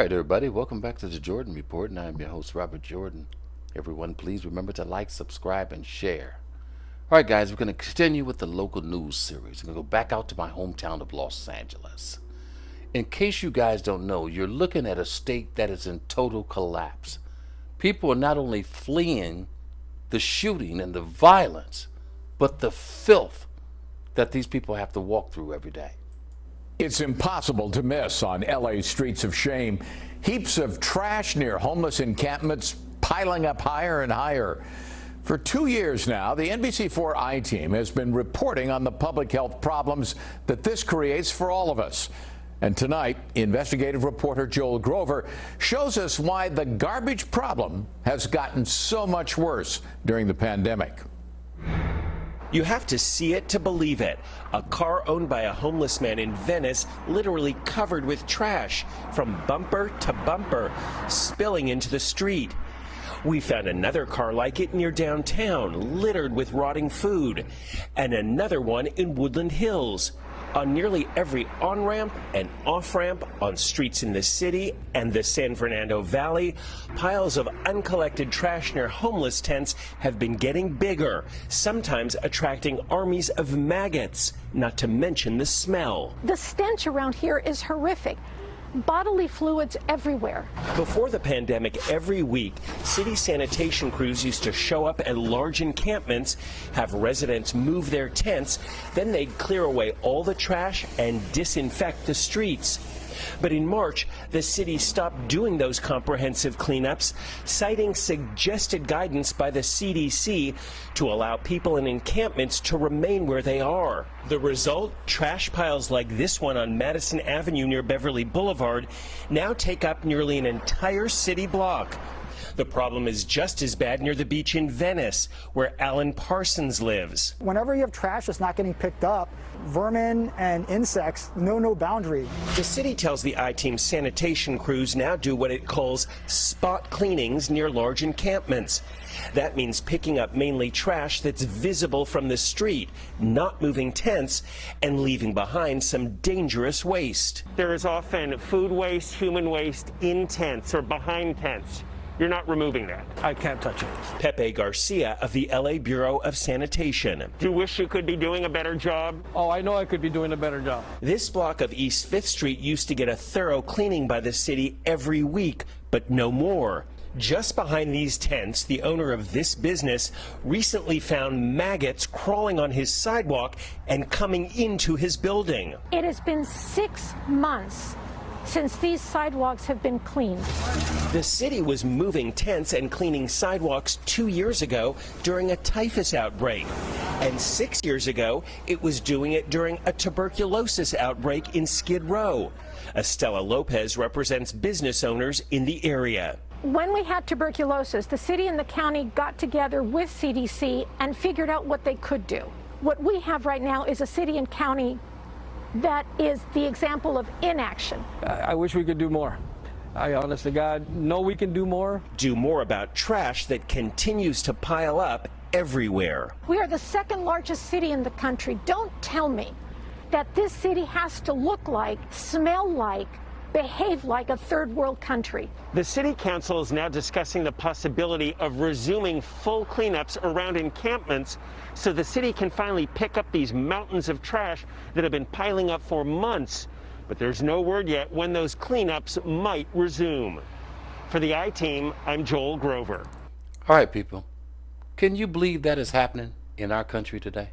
All right, everybody, welcome back to the Jordan Report, and I'm your host, Robert Jordan. Everyone, please remember to like, subscribe, and share. All right, guys, we're going to continue with the local news series. We're going to go back out to my hometown of Los Angeles. In case you guys don't know, you're looking at a state that is in total collapse. People are not only fleeing the shooting and the violence, but the filth that these people have to walk through every day. It's impossible to miss on LA's streets of shame. Heaps of trash near homeless encampments piling up higher and higher. For 2 years now, the NBC4 I-Team has been reporting on the public health problems that this creates for all of us. And tonight, investigative reporter Joel Grover shows us why the garbage problem has gotten so much worse during the pandemic. You have to see it to believe it. A car owned by a homeless man in Venice literally covered with trash from bumper to bumper, spilling into the street. We found another car like it near downtown, littered with rotting food, and another one in Woodland Hills. On nearly every on-ramp and off-ramp on streets in the city and the San Fernando Valley, piles of uncollected trash near homeless tents have been getting bigger, sometimes attracting armies of maggots, not to mention the smell. The stench around here is horrific. Bodily fluids everywhere. Before the pandemic, every week, city sanitation crews used to show up at large encampments, have residents move their tents, then they'd clear away all the trash and disinfect the streets. But in March, the city stopped doing those comprehensive cleanups, citing suggested guidance by the CDC to allow people in encampments to remain where they are. The result? Trash piles like this one on Madison Avenue near Beverly Boulevard now take up nearly an entire city block. The problem is just as bad near the beach in Venice, where Alan Parsons lives. Whenever you have trash that's not getting picked up, vermin and insects know no boundary. The city tells the I-Team sanitation crews now do what it calls spot cleanings near large encampments. That means picking up mainly trash that's visible from the street, not moving tents, and leaving behind some dangerous waste. There is often food waste, human waste in tents or behind tents. You're not removing that. I can't touch it. Pepe Garcia of the LA Bureau of Sanitation. Do you wish you could be doing a better job? Oh, I know I could be doing a better job. This block of East 5th Street used to get a thorough cleaning by the city every week, but no more. Just behind these tents, the owner of this business recently found maggots crawling on his sidewalk and coming into his building. It has been 6 months since these sidewalks have been cleaned. The city was moving tents and cleaning sidewalks 2 years ago during a typhus outbreak. And 6 years ago, it was doing it during a tuberculosis outbreak in Skid Row. Estela Lopez represents business owners in the area. When we had tuberculosis, the city and the county got together with CDC and figured out what they could do. What we have right now is a city and county that is the example of inaction. I wish we could do more. I honest to God know we can do more. Do more about trash that continues to pile up everywhere. We are the second largest city in the country. Don't tell me that this city has to look like, smell like, behave like a third world country. The city council is now discussing the possibility of resuming full cleanups around encampments so the city can finally pick up these mountains of trash that have been piling up for months. But there's no word yet when those cleanups might resume. For the I-Team, I'm Joel Grover. All right, people. Can you believe that is happening in our country today?